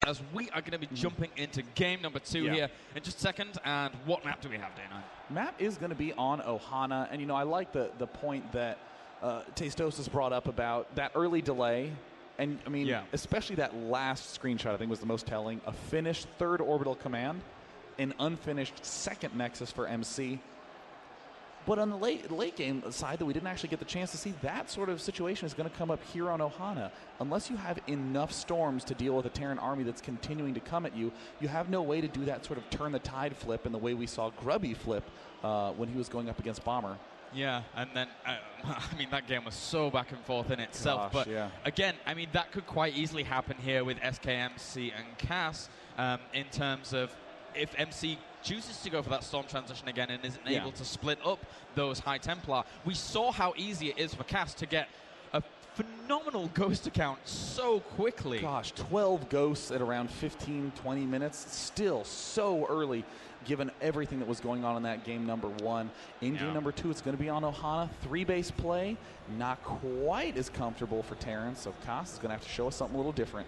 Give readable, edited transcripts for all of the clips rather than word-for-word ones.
as we are going to be jumping into game number 2 here in just a second. And what map do we have, Day9? Map is going to be on Ohana, and I like the point that Tastosis brought up about that early delay. And I mean, especially that last screenshot, I think was the most telling. A finished third orbital command, an unfinished second nexus for MC. But on the late game side, that we didn't actually get the chance to see, that sort of situation is going to come up here on Ohana. Unless you have enough storms to deal with a Terran army that's continuing to come at you, you have no way to do that sort of turn the tide flip in the way we saw Grubby flip when he was going up against Bomber. Yeah, and then, I mean, that game was so back and forth in itself. Gosh, but again, I mean, that could quite easily happen here with SKMC and Cass in terms of if MC chooses to go for that storm transition again and isn't able to split up those high Templar. We saw how easy it is for Cass to get a phenomenal ghost account so quickly. Gosh, 12 ghosts at around 15, 20 minutes. Still so early, given everything that was going on in that game number 1. In game number 2, it's going to be on Ohana. 3-base play, not quite as comfortable for Terrence, so Cass is going to have to show us something a little different.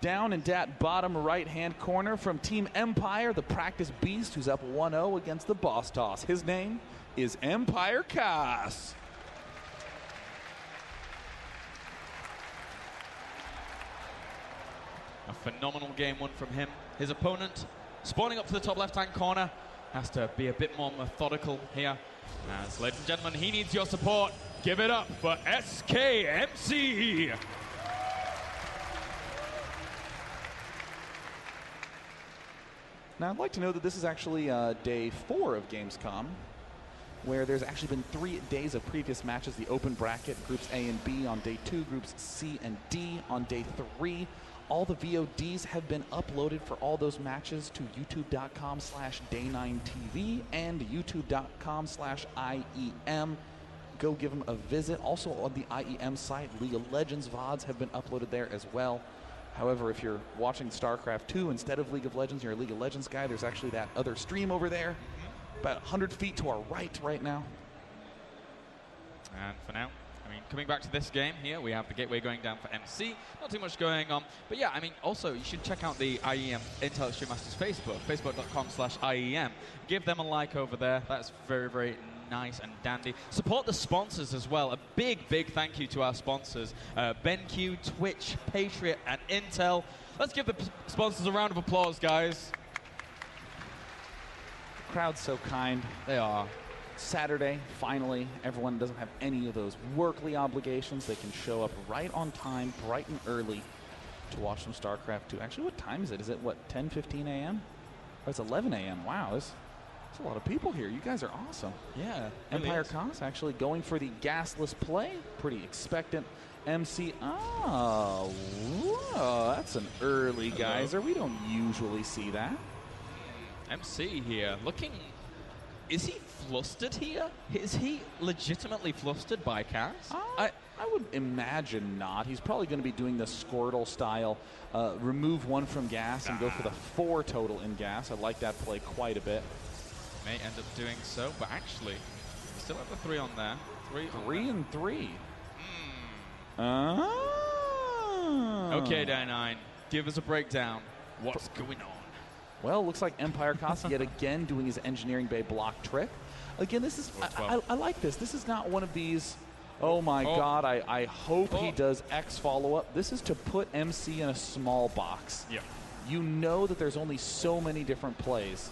Down in that bottom right-hand corner from Team Empire, the practice beast who's up 1-0 against the boss toss. His name is Empire Cass. A phenomenal game 1 from him. His opponent, spawning up to the top left-hand corner, has to be a bit more methodical here. As, ladies and gentlemen, he needs your support. Give it up for SKMC. Now, I'd like to know that this is actually day 4 of Gamescom, where there's actually been 3 days of previous matches. The open bracket, groups A and B on day 2, groups C and D on day 3. All the VODs have been uploaded for all those matches to youtube.com/day9tv and youtube.com/IEM. Go give them a visit. Also on the IEM site, League of Legends VODs have been uploaded there as well. However, if you're watching StarCraft 2 instead of League of Legends, you're a League of Legends guy, there's actually that other stream over there, about 100 feet to our right now. And for now, I mean, coming back to this game here, we have the gateway going down for MC. Not too much going on. But yeah, I mean, also, you should check out the IEM Intel Extreme Masters Facebook, facebook.com/IEM. Give them a like over there. That's very, very nice and dandy. Support the sponsors as well. A big, big thank you to our sponsors, BenQ, Twitch, Patriot, and Intel. Let's give the sponsors a round of applause, guys. The crowd's so kind. They are. Saturday, finally, everyone doesn't have any of those workly obligations. They can show up right on time, bright and early, to watch some StarCraft 2. Actually, what time is it? Is it, what, 10:15 a.m.? Oh, it's 11 a.m. Wow, there's a lot of people here. You guys are awesome. Yeah. Empire Cass actually going for the gasless play. Pretty expectant. MC, whoa, that's an early geyser. We don't usually see that. MC here, looking... Is he flustered here? Is he legitimately flustered by Cass? I would imagine not. He's probably going to be doing the Squirtle style, remove 1 from gas and go for the 4 total in gas. I like that play quite a bit. May end up doing so, but actually, still have the 3 on there. 3 and 3. Okay, Day9, give us a breakdown. What's going on? Well, looks like Empire Cass yet again doing his Engineering Bay block trick. Again, this is I like this. This is not one of these, oh my god, I hope he does X follow-up. This is to put MC in a small box. Yeah. You know that there's only so many different plays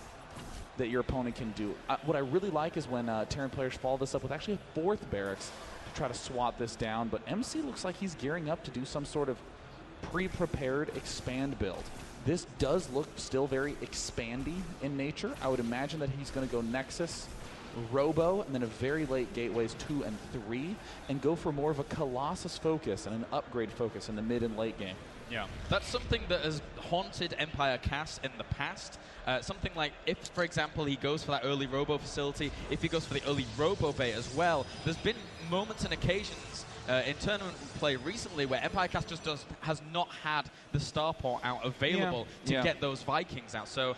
that your opponent can do. What I really like is when Terran players follow this up with actually a 4th barracks to try to swat this down, but MC looks like he's gearing up to do some sort of pre-prepared expand build. This does look still very expandy in nature. I would imagine that he's going to go Nexus, Robo, and then a very late Gateways 2 and 3, and go for more of a Colossus focus and an upgrade focus in the mid and late game. Yeah, that's something that has haunted Empire Cass in the past. Something like if, for example, he goes for that early Robo facility, if he goes for the early Robo Bay as well, there's been moments and occasions in tournament play recently where Empire Cass just has not had the starport out available to get those Vikings out. So,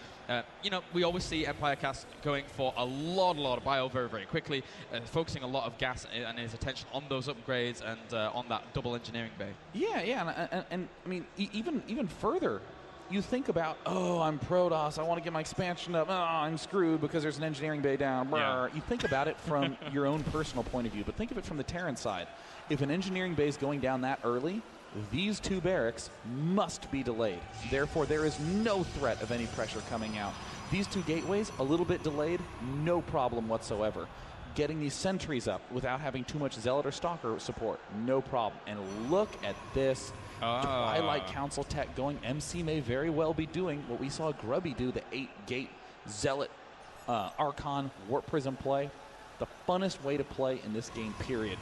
you know, we always see Empire Cass going for a lot of bio very, very quickly, focusing a lot of gas and his attention on those upgrades and on that double engineering bay. Yeah, and I mean, even further, you think about, oh, I'm Protoss, I want to get my expansion up, oh, I'm screwed because there's an engineering bay down. Yeah. You think about it from your own personal point of view, but think of it from the Terran side. If an engineering bay is going down that early, these 2 barracks must be delayed. Therefore, there is no threat of any pressure coming out. These 2 gateways, a little bit delayed, no problem whatsoever. Getting these sentries up without having too much Zealot or Stalker support, no problem. And look at this Twilight Council tech going. MC may very well be doing what we saw Grubby do, the 8-gate Zealot Archon Warp Prism play. The funnest way to play in this game, period.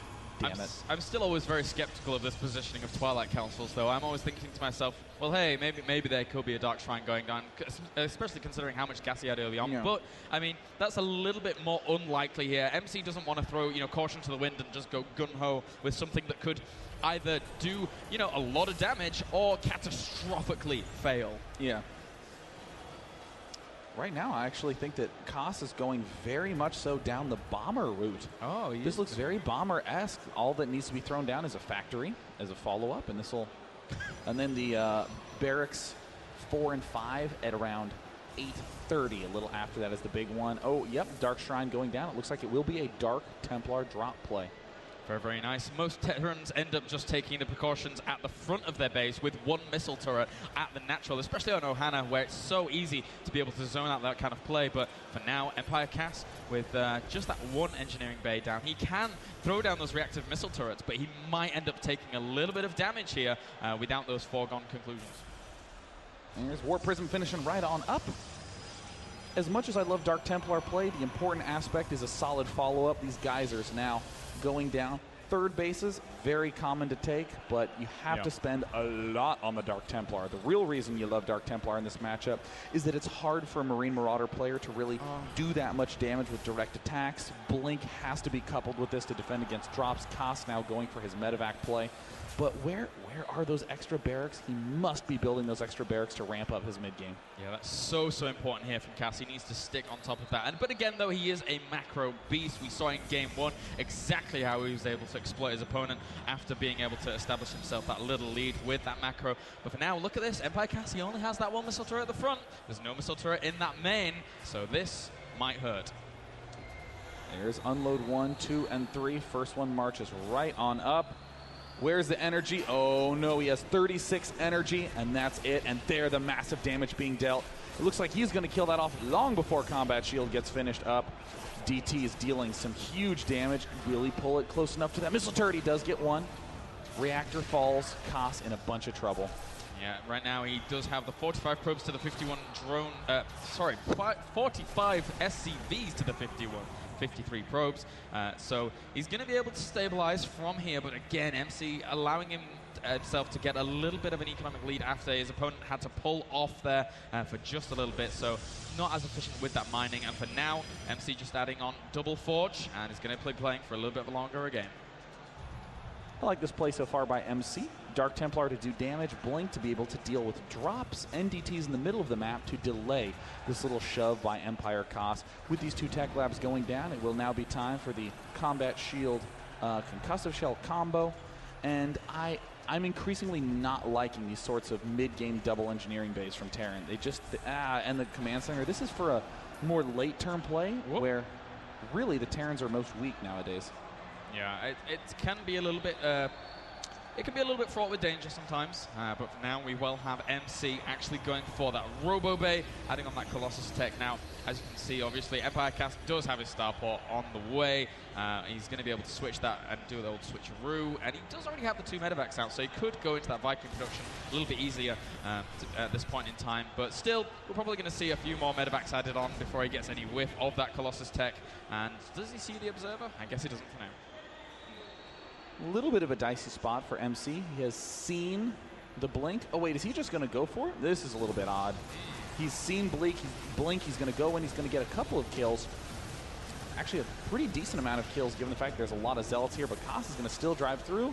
I'm still always very skeptical of this positioning of Twilight Councils, though. I'm always thinking to myself, well, hey, maybe there could be a Dark Shrine going down, especially considering how much gas he had early on. Yeah. But, I mean, that's a little bit more unlikely here. MC doesn't want to throw, caution to the wind and just go gun-ho with something that could either do, a lot of damage or catastrophically fail. Yeah. Right now, I actually think that Koss is going very much so down the bomber route. Oh, this looks very bomber-esque. All that needs to be thrown down is a factory as a follow-up, and this will, and then the barracks 4 and 5 at around 8:30. A little after that is the big one. Oh, yep, Dark Shrine going down. It looks like it will be a Dark Templar drop play. Very, very nice. Most Terrans end up just taking the precautions at the front of their base with 1 missile turret at the natural, especially on Ohana, where it's so easy to be able to zone out that kind of play. But for now, Empire Cass, with just that 1 engineering bay down, he can throw down those reactive missile turrets, but he might end up taking a little bit of damage here without those foregone conclusions. And here's Warp Prism finishing right on up. As much as I love Dark Templar play, the important aspect is a solid follow-up. These geysers now going down. 3rd bases, very common to take, but you have to spend a lot on the Dark Templar. The real reason you love Dark Templar in this matchup is that it's hard for a Marine Marauder player to really do that much damage with direct attacks. Blink has to be coupled with this to defend against drops. Koss now going for his medevac play. But where are those extra barracks? He must be building those extra barracks to ramp up his mid-game. Yeah, that's so important here from Cass. He needs to stick on top of that. But again, though, he is a macro beast. We saw in Game 1 exactly how he was able to exploit his opponent after being able to establish himself that little lead with that macro. But for now, look at this. Empire Cass, he only has that 1 missile turret at the front. There's no missile turret in that main, so this might hurt. There's unload 1, 2, and 3. First one marches right on up. Where's the energy? Oh, no, he has 36 energy, and that's it. And there, the massive damage being dealt. It looks like he's going to kill that off long before Combat Shield gets finished up. DT is dealing some huge damage. Will he pull it close enough to that missile turret? He does get 1. Reactor falls. Koss in a bunch of trouble. Yeah, right now he does have the 45 probes to the 51 drone, 45 SCVs to the 53 probes. So he's going to be able to stabilize from here, but again, MC allowing himself to get a little bit of an economic lead after his opponent had to pull off there for just a little bit, so not as efficient with that mining. And for now, MC just adding on double forge, and is going to be playing for a little bit longer again. I like this play so far by MC. Dark Templar to do damage, Blink to be able to deal with drops, NDTs in the middle of the map to delay this little shove by Empire Koss. With these 2 tech labs going down, it will now be time for the Combat Shield Concussive Shell combo. And I'm increasingly not liking these sorts of mid-game double engineering bays from Terran. They just, and the Command Center. This is for a more late-term play where really the Terrans are most weak nowadays. Yeah, it can be a little bit it can be a little bit fraught with danger sometimes, but for now we will have MC actually going for that Robo Bay, adding on that Colossus tech. Now, as you can see, obviously, Empire Cass does have his starport on the way. He's going to be able to switch that and do the old switcheroo, and he does already have the 2 medevacs out, so he could go into that Viking production a little bit easier at this point in time. But still, we're probably going to see a few more medevacs added on before he gets any whiff of that Colossus tech. And does he see the Observer? I guess he doesn't for now. A little bit of a dicey spot for MC. He has seen the Blink. Oh, wait, is he just going to go for it? This is a little bit odd. He's seen Blink. He's going to go in. He's going to get a couple of kills. Actually, a pretty decent amount of kills, given the fact there's a lot of Zealots here. But Koss is going to still drive through.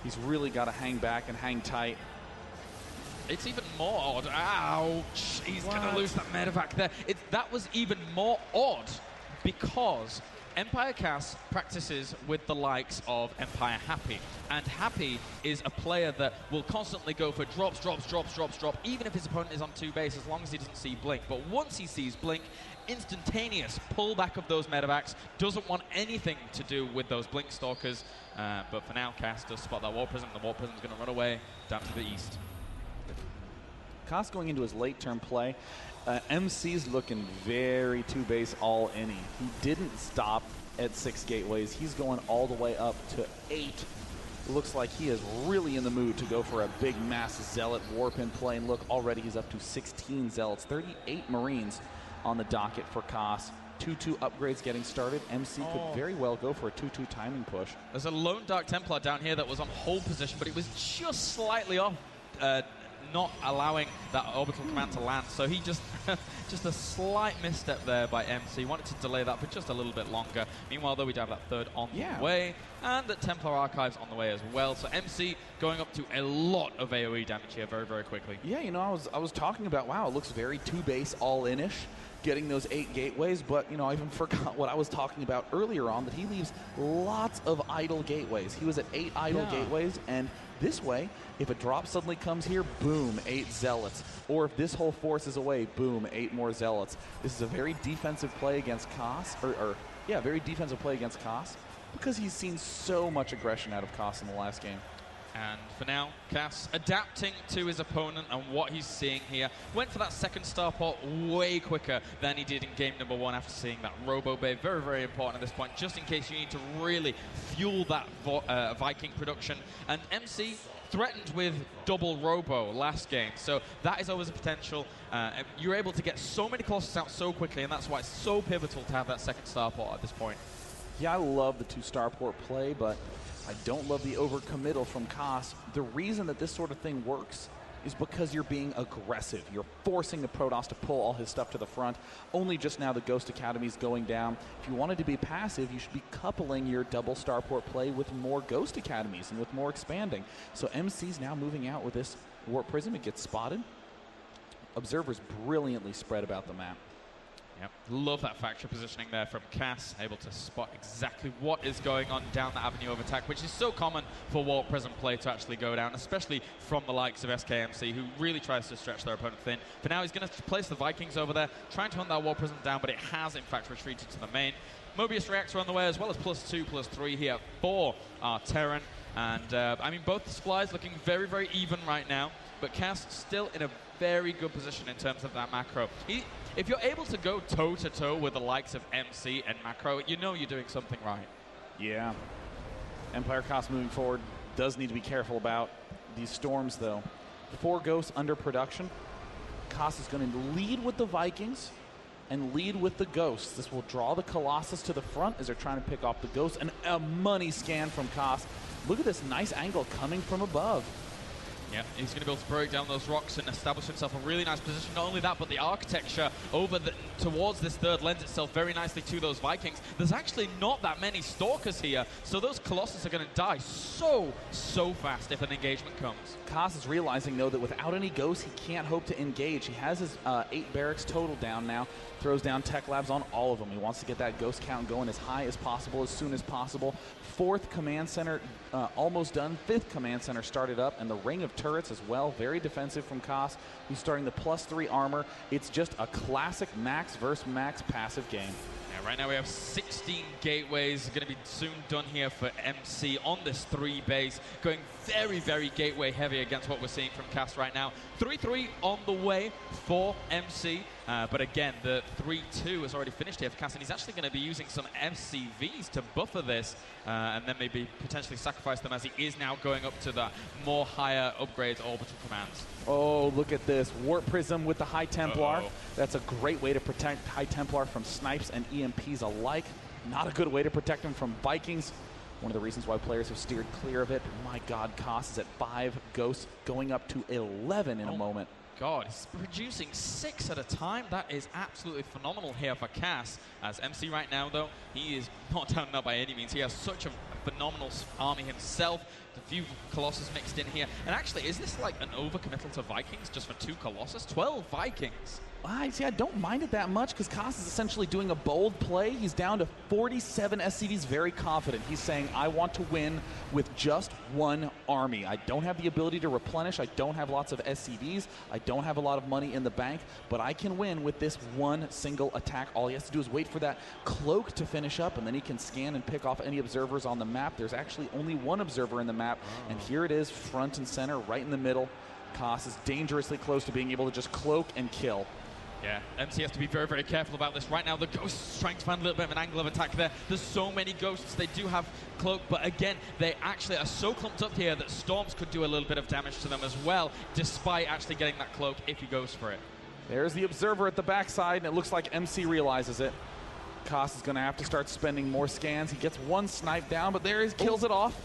He's really got to hang back and hang tight. It's even more odd. Ouch. He's going to lose that medevac there. That was even more odd because Empire Cass practices with the likes of Empire Happy, and Happy is a player that will constantly go for drops, even if his opponent is on 2 base, as long as he doesn't see Blink. But once he sees Blink, instantaneous pullback of those medevacs, doesn't want anything to do with those Blink Stalkers. But for now, Cass does spot that Warp Prism. The Warp Prism is going to run away down to the east. Cass going into his late turn play. MC's looking very 2-base all-inny. He didn't stop at 6 gateways. He's going all the way up to 8. Looks like he is really in the mood to go for a big mass Zealot warp in play. And look, already he's up to 16 Zealots, 38 Marines on the docket for Cass. 2-2 upgrades getting started. MC could very well go for a 2-2 timing push. There's a lone Dark Templar down here that was on hold position, but it was just slightly off, not allowing that orbital command to land. So he just a slight misstep there by MC. Wanted to delay that for just a little bit longer. Meanwhile, though, we do have that 3rd on the way, and the Templar Archives on the way as well. So MC going up to a lot of AoE damage here very, very quickly. Yeah, you know, I was talking about, wow, it looks very 2-base all-in-ish, getting those 8 gateways, but, you know, I even forgot what I was talking about earlier on, that he leaves lots of idle gateways. He was at 8 idle gateways, and this way, if a drop suddenly comes here, boom, 8 Zealots. Or if this whole force is away, boom, 8 more Zealots. This is a very defensive play against Cass, very defensive play against Cass, because he's seen so much aggression out of Cass in the last game. And for now, Cass adapting to his opponent and what he's seeing here. Went for that 2nd starport way quicker than he did in game number 1 after seeing that Robo Bay. Very, very important at this point, just in case you need to really fuel that Viking production. And MC threatened with double Robo last game, so that is always a potential. You're able to get so many Colossus out so quickly, and that's why it's so pivotal to have that 2nd starport at this point. Yeah, I love the 2 starport play, but I don't love the overcommittal from Cass. The reason that this sort of thing works is because you're being aggressive. You're forcing the Protoss to pull all his stuff to the front. Only just now the Ghost Academy's going down. If you wanted to be passive, you should be coupling your double starport play with more Ghost Academies and with more expanding. So MC's now moving out with this Warp Prism. It gets spotted. Observers brilliantly spread about the map. Yep, love that factory positioning there from Cass, able to spot exactly what is going on down the avenue of attack, which is so common for Warp Prism play to actually go down, especially from the likes of SKMC, who really tries to stretch their opponent thin. For now, he's going to place the Vikings over there, trying to hunt that Warp Prism down, but it has, in fact, retreated to the main. Mobius Reactor on the way, as well as +2, +3 here for our Terran. And, I mean, both the supplies looking very, very even right now, but Cass still in a very good position in terms of that macro. If you're able to go toe-to-toe with the likes of MC and macro, you know you're doing something right. Yeah. Empire Cass moving forward does need to be careful about these storms, though. 4 Ghosts under production. Cass is going to lead with the Vikings and lead with the Ghosts. This will draw the Colossus to the front as they're trying to pick off the Ghosts. And a money scan from Cass. Look at this nice angle coming from above. Yeah, he's going to be able to break down those rocks and establish himself a really nice position. Not only that, but the architecture towards this 3rd lends itself very nicely to those Vikings. There's actually not that many Stalkers here, so those Colossus are going to die so fast if an engagement comes. Cass is realizing, though, that without any Ghosts, he can't hope to engage. He has his 8 barracks total down now. Throws down Tech Labs on all of them. He wants to get that Ghost count going as high as possible, as soon as possible. 4th Command Center almost done. 5th Command Center started up, and the Ring of Turrets as well. Very defensive from Cass. He's starting the +3 armor. It's just a classic max versus max passive game. Yeah, right now we have 16 gateways. Going to be soon done here for MC on this 3 base. Going very, very gateway heavy against what we're seeing from Cass right now. 3-3 on the way for MC. But again, the 3-2 has already finished here for Cass, and he's actually going to be using some MCVs to buffer this, and then maybe potentially sacrifice them, as he is now going up to the more higher upgrades orbital commands. Oh, look at this. Warp Prism with the High Templar. That's a great way to protect High Templar from snipes and EMPs alike. Not a good way to protect him from Vikings. One of the reasons why players have steered clear of it. My God, Cass is at 5 Ghosts, going up to 11 in a moment. God, he's producing 6 at a time. That is absolutely phenomenal here for Cass. As MC right now, though, he is not down and out by any means. He has such a phenomenal army himself. A few Colossus mixed in here. And actually, is this like an overcommittal to Vikings just for 2 Colossus? 12 Vikings. I don't mind it that much because Koss is essentially doing a bold play. He's down to 47 SCVs, very confident. He's saying, I want to win with just 1 army. I don't have the ability to replenish. I don't have lots of SCVs. I don't have a lot of money in the bank, but I can win with this 1 single attack. All he has to do is wait for that cloak to finish up, and then he can scan and pick off any observers on the map. There's actually only 1 observer in the map, and here it is, front and center, right in the middle. Koss is dangerously close to being able to just cloak and kill. Yeah, MC has to be very, very careful about this. Right now, the Ghosts trying to find a little bit of an angle of attack there. There's so many Ghosts. They do have Cloak, but again, they actually are so clumped up here that Storms could do a little bit of damage to them as well, despite actually getting that Cloak if he goes for it. There's the Observer at the backside, and it looks like MC realizes it. Koss is going to have to start spending more scans. He gets 1 snipe down, but there he kills it off.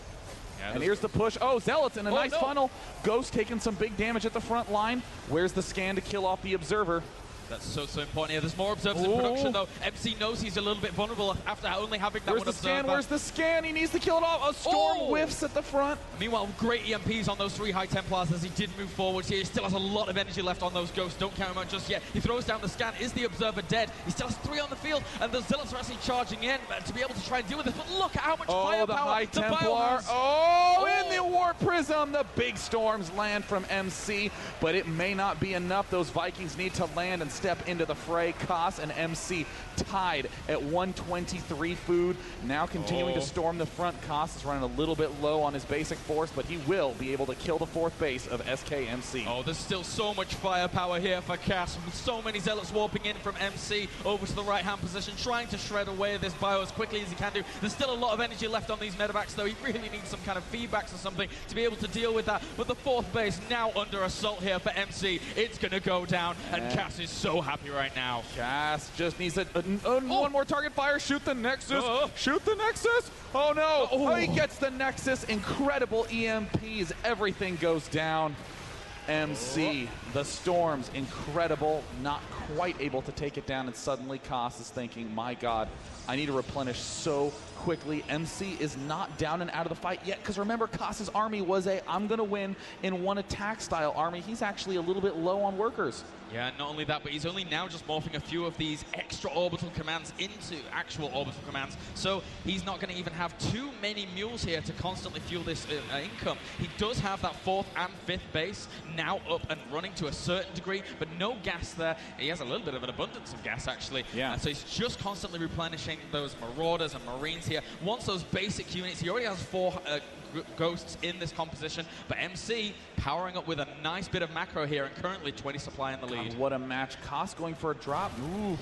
Yeah, and here's the push. Oh, Zealots in a nice funnel. Ghost taking some big damage at the front line. Where's the scan to kill off the Observer? That's so important here. There's more observers in production, though. MC knows he's a little bit vulnerable after only having that one observer. Where's the scan? He needs to kill it off. A Storm whiffs at the front. Meanwhile, great EMPs on those 3 High Templars as he did move forwards here. He still has a lot of energy left on those Ghosts. Don't count him out just yet. He throws down the scan. Is the observer dead? He still has 3 on the field, and the Zealots are actually charging in to be able to try and deal with this. But look at how much firepower the High Templar. In the Warp Prism. The big Storms land from MC, but it may not be enough. Those Vikings need to land and step into the fray. Koss and MC tied at 123 food. Now continuing to storm the front. Koss is running a little bit low on his basic force, but he will be able to kill the 4th base of SKMC. Oh, there's still so much firepower here for Koss. So many Zealots warping in from MC over to the right-hand position, trying to shred away this bio as quickly as he can do. There's still a lot of energy left on these medevacs, though. He really needs some kind of feedbacks or something to be able to deal with that. But the 4th base now under assault here for MC. It's going to go down, and Koss is so happy right now. Koss just needs 1 more target fire. Shoot the Nexus. Shoot the Nexus. Oh, no. He gets the Nexus. Incredible EMPs. Everything goes down. MC, the Storms, incredible. Not quite able to take it down, and suddenly Koss is thinking, my God, I need to replenish so quickly. MC is not down and out of the fight yet, because remember, Koss's army was a I'm going to win in 1 attack style army. He's actually a little bit low on workers. Yeah, not only that, but he's only now just morphing a few of these extra orbital commands into actual orbital commands. So he's not going to even have too many mules here to constantly fuel this income. He does have that 4th and 5th base now up and running to a certain degree, but no gas there. He has a little bit of an abundance of gas, actually. Yeah. So he's just constantly replenishing those Marauders and Marines here. Once those basic units, he already has 4 Ghosts in this composition, but MC powering up with a nice bit of macro here, and currently 20 supply in the lead. What a match. Koss going for a drop. Ooh.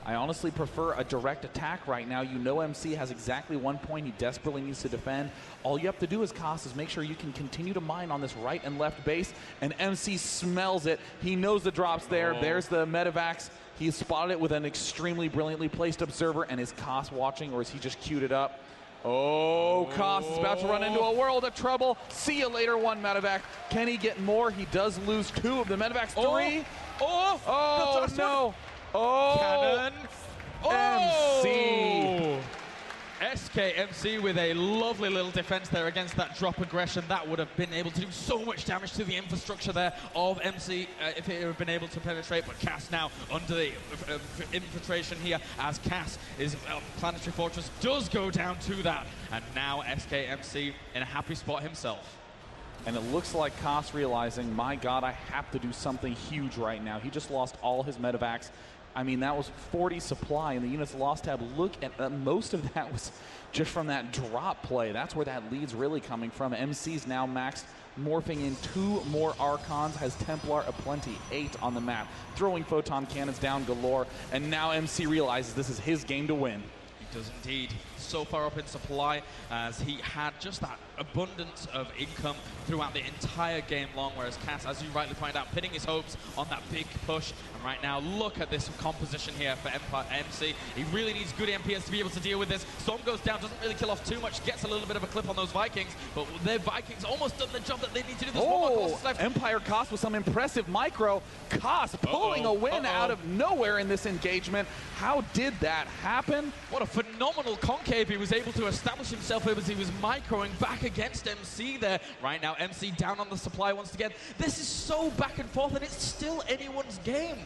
I honestly prefer a direct attack right now. You know MC has exactly 1 point he desperately needs to defend. All you have to do as Koss is make sure you can continue to mine on this right and left base, and MC smells it. He knows the drop's there. There's the medevacs. He's spotted it with an extremely brilliantly placed observer, and is Koss watching, or is he just queued it up? Koss is about to run into a world of trouble. See you later, 1 medevac. Can he get more? He does lose 2 of the medevacs. 3. No. Cannon. MC. SKMC with a lovely little defense there against that drop aggression. That would have been able to do so much damage to the infrastructure there of MC if it had been able to penetrate. But Koss now under the infiltration here, as Koss is Planetary Fortress does go down to that. And now SKMC in a happy spot himself. And it looks like Koss realizing, my God, I have to do something huge right now. He just lost all his medevacs. I mean, that was 40 supply, and the units lost tab. Look at most of that was just from that drop play. That's where that lead's really coming from. MC's now maxed, morphing in 2 more Archons, has Templar aplenty, 8 on the map, throwing photon cannons down galore, and now MC realizes this is his game to win. He does indeed. So far up in supply as he had just that abundance of income throughout the entire game long, whereas Koss, as you rightly pointed out, pinning his hopes on that big push. And right now, look at this composition here for MC. He really needs good MPs to be able to deal with this. Storm goes down, doesn't really kill off too much, gets a little bit of a clip on those Vikings, but their Vikings almost done the job that they need to do. There's 1 more Colossus left. Empire Koss with some impressive micro. Koss pulling a win out of nowhere in this engagement. How did that happen? What a phenomenal concave he was able to establish himself with as he was microing back back against MC there. Right now, MC down on the supply once again. This is so back and forth, and it's still anyone's game.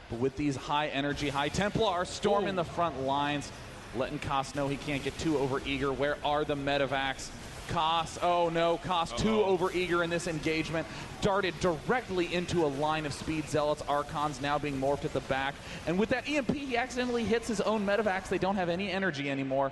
But with these high energy, high templar storm in the front lines, letting Koss know he can't get too over-eager. Where are the medevacs? Koss, oh no, Koss too over-eager in this engagement. Darted directly into a line of speed zealots. Archons now being morphed at the back. And with that EMP, he accidentally hits his own medevacs. They don't have any energy anymore.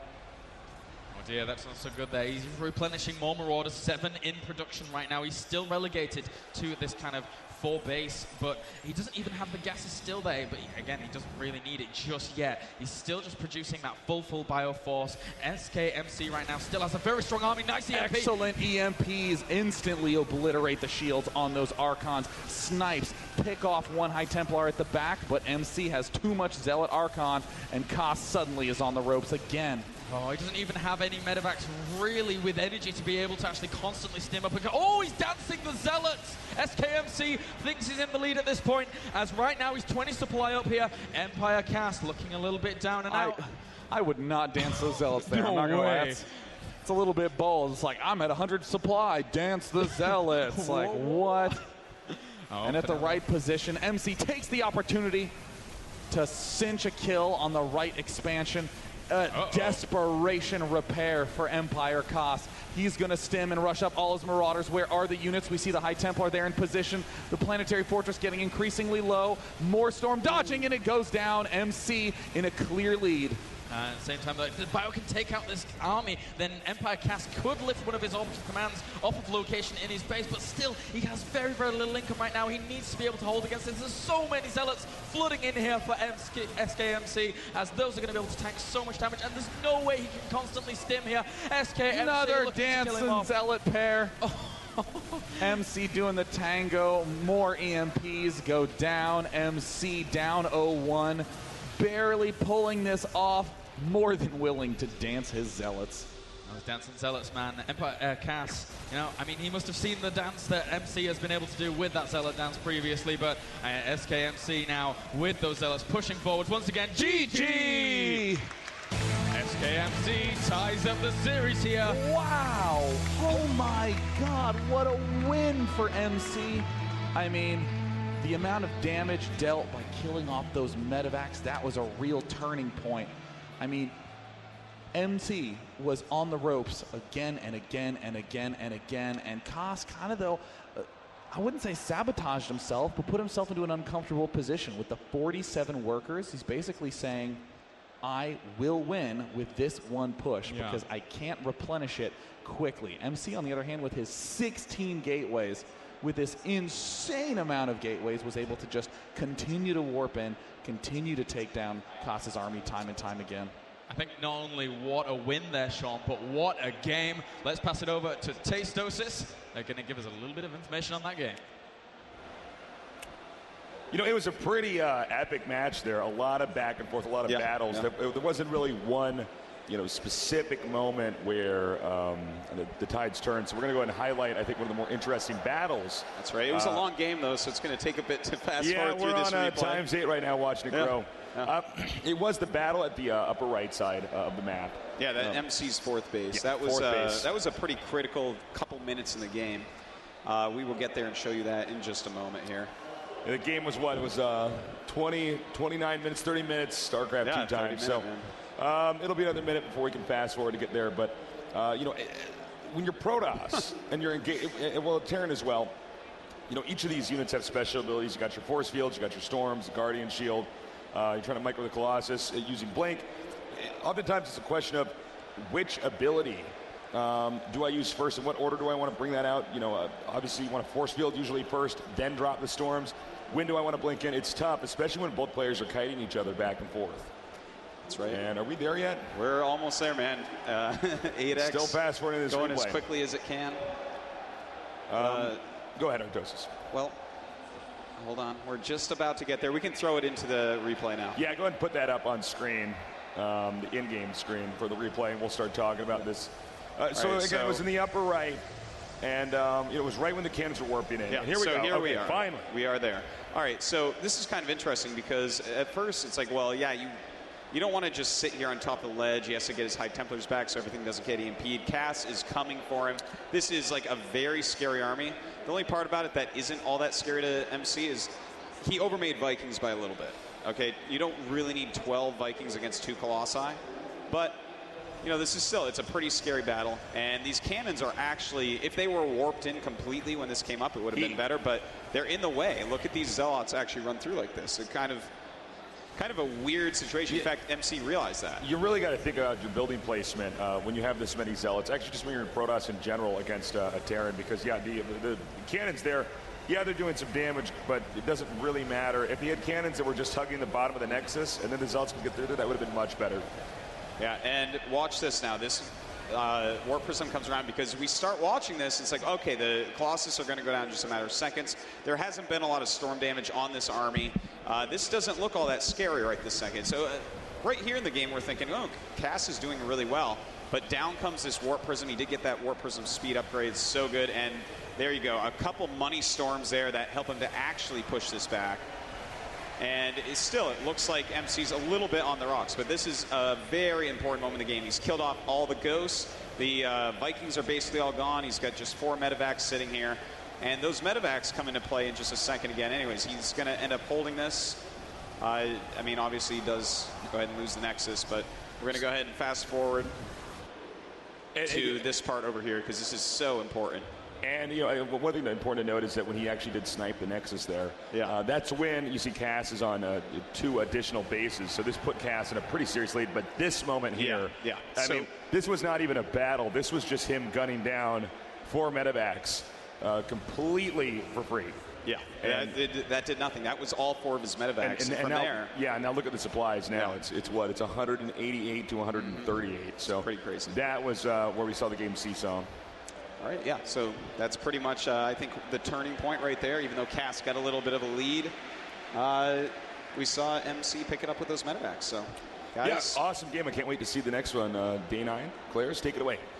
Oh dear, that's not so good there. He's replenishing more Marauders, 7 in production right now. He's still relegated to this kind of 4 base, but he doesn't even have the gases still there. But again, he doesn't really need it just yet. He's still just producing that full bioforce. SKMC right now still has a very strong army. Nice EMP. Excellent EMPs instantly obliterate the shields on those Archons. Snipes pick off one High Templar at the back, but MC has too much Zealot Archon, and Koss suddenly is on the ropes again. Oh, he doesn't even have any medevacs really with energy to be able to actually constantly stim up and go. Oh, he's dancing the Zealots! SKMC thinks he's in the lead at this point, as right now he's 20 supply up here. Empire Cast looking a little bit down and out. I would not dance those Zealots there. No I'm not gonna lie. way. It's a little bit bold. It's like, I'm at 100 supply, dance the Zealots. Like, what? Oh, and at the right position, MC takes the opportunity to cinch a kill on the right expansion. Desperation repair for Empire Koss. He's going to stim and rush up all his Marauders. Where are the units? We see the High Templar there in position. The Planetary Fortress getting increasingly low. More Storm dodging, and it goes down. MC in a clear lead. At the same time, if the Bio can take out this army, then Empire Cast could lift one of his orbital commands off of location in his base, but still, he has very, very little income right now. He needs to be able to hold against this. There's so many Zealots flooding in here for SKMC, as those are going to be able to tank so much damage, and there's no way he can constantly stim here. SKMC another dancing Zealot pair. MC doing the tango. More EMPs go down. MC down 0-1. Barely pulling this off. More than willing to dance his Zealots. Those dancing Zealots, man. Empire Cass, you know, I mean, he must have seen the dance that MC has been able to do with that Zealot dance previously, but SKMC now with those Zealots pushing forward once again. GG! SKMC ties up the series here. Wow! Oh my God, what a win for MC. I mean, the amount of damage dealt by killing off those medevacs, that was a real turning point. I mean, MC was on the ropes again and again and again and again, and Koss kind of, though, I wouldn't say sabotaged himself, but put himself into an uncomfortable position. With the 47 workers, he's basically saying, I will win with this one push because I can't replenish it quickly. MC, on the other hand, with his 16 gateways, with this insane amount of gateways, was able to just continue to warp in, continue to take down Koss's army time and time again. I think not only what a win there, Sean, but what a game. Let's pass it over to Tastosis. They're going to give us a little bit of information on that game. You know, it was a pretty epic match there. A lot of back and forth, a lot of battles. Yeah. There wasn't really one, you know, specific moment where the tides turned. So we're going to go ahead and highlight, I think, one of the more interesting battles. That's right. It was a long game, though, so it's going to take a bit to fast forward through this replay. Yeah, we're on ×8 right now watching it grow. Yeah. It was the battle at the upper right side of the map. Yeah, that MC's fourth base. Yeah, that was a pretty critical couple minutes in the game. We will get there and show you that in just a moment here. And the game was what? It was 29 minutes, 30 minutes, StarCraft 2 time. So it'll be another minute before we can fast forward to get there. But, you know, when you're Protoss and you're engaged, well, Terran as well, you know, each of these units have special abilities. You got your force fields, you got your storms, Guardian Shield. You're trying to micro the Colossus using Blink. Oftentimes it's a question of which ability do I use first, and what order do I want to bring that out? You know, obviously you want to force field usually first, then drop the storms. When do I want to blink in? It's tough, especially when both players are kiting each other back and forth. That's right. And are we there yet? We're almost there, man. 8x. Still fast forwarding this going replay. as quickly as it can. Go ahead, Artosis. Well, hold on. We're just about to get there. We can throw it into the replay now. Yeah, go ahead and put that up on screen, the in-game screen for the replay, and we'll start talking about this. So again, it was in the upper right, and it was right when the cannons were warping in. Yeah, and here we go. Here okay, we are. Finally. We are there. All right, so this is kind of interesting because at first it's like, well, yeah, You don't want to just sit here on top of the ledge. He has to get his high Templars back so everything doesn't get EMP'd. Cass is coming for him. This is like a very scary army. The only part about it that isn't all that scary to MC is he overmade Vikings by a little bit. Okay, you don't really need 12 Vikings against 2 Colossi, but you know, this is still, it's a pretty scary battle. And these cannons are actually, if they were warped in completely when this came up, it would have been better, but they're in the way. Look at these Zealots actually run through like this. It kind of a weird situation. In fact, MC realized that. You really got to think about your building placement when you have this many Zealots. Actually, just when you're in Protoss in general against a Terran, because, yeah, the cannons there, yeah, they're doing some damage, but it doesn't really matter. If he had cannons that were just hugging the bottom of the Nexus, and then the Zealots could get through there, that would have been much better. Yeah, and watch this now. This Warp Prism comes around because we start watching this. It's like, okay, the Colossus are going to go down in just a matter of seconds. There hasn't been a lot of storm damage on this army. This doesn't look all that scary right this second. So right here in the game, we're thinking, oh, Cass is doing really well. But down comes this Warp Prism. He did get that Warp Prism speed upgrade. So good. And there you go. A couple money storms there that help him to actually push this back. And it looks like MC's a little bit on the rocks, but this is a very important moment in the game. He's killed off all the ghosts. The Vikings are basically all gone. He's got just 4 medevacs sitting here. And those medevacs come into play in just a second again. Anyways, he's going to end up holding this. I mean, obviously he does go ahead and lose the Nexus, but we're going to go ahead and fast forward to this part over here because this is so important. And, you know, one thing that's important to note is that when he actually did snipe the Nexus there, that's when you see Cass is on 2 additional bases. So this put Cass in a pretty serious lead. But this moment here, I mean, this was not even a battle. This was just him gunning down 4 medevacs completely for free. Yeah, and that did nothing. That was all 4 of his medevacs. And from now, there, now look at the supplies. Now it's what? It's 188 to 138. So pretty crazy. That was where we saw the game seesaw. All right, yeah, so that's pretty much, I think, the turning point right there. Even though Cass got a little bit of a lead, we saw MC pick it up with those medevacs. So, guys. Yeah, awesome game. I can't wait to see the next one. Day 9. Claire's, take it away.